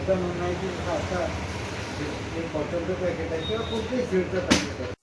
एकदा म्हणायची आता एक बॉटलचं पॅकेट आहे किंवा कुठल्याही सीडचं पॅकेट आहे.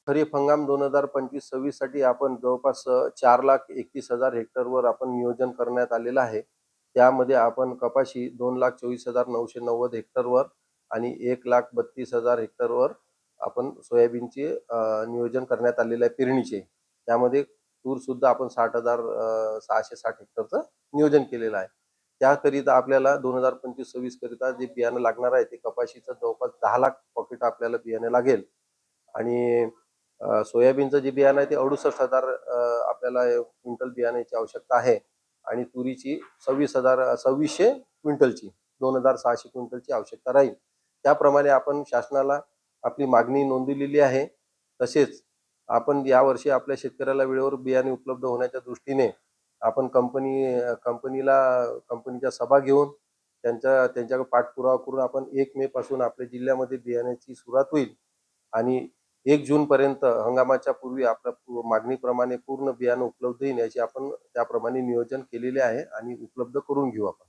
खरीप हंगाम 2025-26 साठी आपण जवळपास 4,31,000 हेक्टरवर आपण नियोजन करण्यात आलेलं आहे. त्यामध्ये आपण कपाशी 2,24,990 हेक्टरवर आणि 1,32,000 हेक्टरवर आपण सोयाबीनचे नियोजन करण्यात आलेलं आहे पेरणीचे. त्यामध्ये तूर सुद्धा आपण 60,660 हेक्टरचं नियोजन केलेलं आहे. त्याकरिता आपल्याला 2025-26 करिता जे बियाणं लागणार आहे ते कपाशीचं जवळपास 10 लाख पॉकेट आपल्याला बियाणे लागेल आणि सोयाबीनचं जे बियाणं आहे ते 68,000 आपल्याला क्विंटल बियाण्याची आवश्यकता आहे आणि तुरीची 26,600 क्विंटलची 2,600 क्विंटलची आवश्यकता राहील. त्याप्रमाणे आपण शासनाला आपली मागणी नोंदवलेली आहे. तसेच आपण यावर्षी आपल्या शेतकऱ्याला वेळेवर बियाणे उपलब्ध होण्याच्या दृष्टीने आपण कंपनीच्या सभा घेऊन त्यांच्याकडे पाठपुरावा करून आपण 1 मे पासून आपल्या जिल्ह्यामध्ये बियाण्याची सुरुवात होईल आणि 1 जून पर्यंत हंगामाच्या पूर्वी आपल्या मागणीप्रमाणे पूर्ण बियाणं उपलब्ध होईल याची आपण त्याप्रमाणे नियोजन केलेले आहे आणि उपलब्ध करून घेऊ आपण.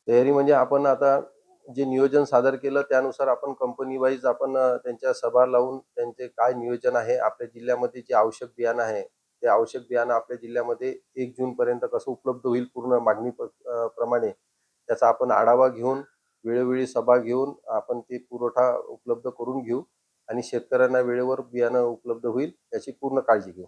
तयारी म्हणजे आपण आता जे नियोजन सादर केलं त्यानुसार आपण कंपनी वाईज आपण त्यांच्या सभा लावून त्यांचे काय नियोजन आहे आपल्या जिल्ह्यामध्ये जे आवश्यक बियाणं आहे ते आवश्यक बियाणं आपल्या जिल्ह्यामध्ये 1 जून पर्यंत कसं उपलब्ध होईल पूर्ण मागणी प्रमाणे त्याचा आपण आढावा घेऊन वेळोवेळी सभा घेऊन आपण ते पुरवठा उपलब्ध करून घेऊ आणि शेतकऱ्यांना वेळेवर बियाणं उपलब्ध होईल याची पूर्ण काळजी घेऊ.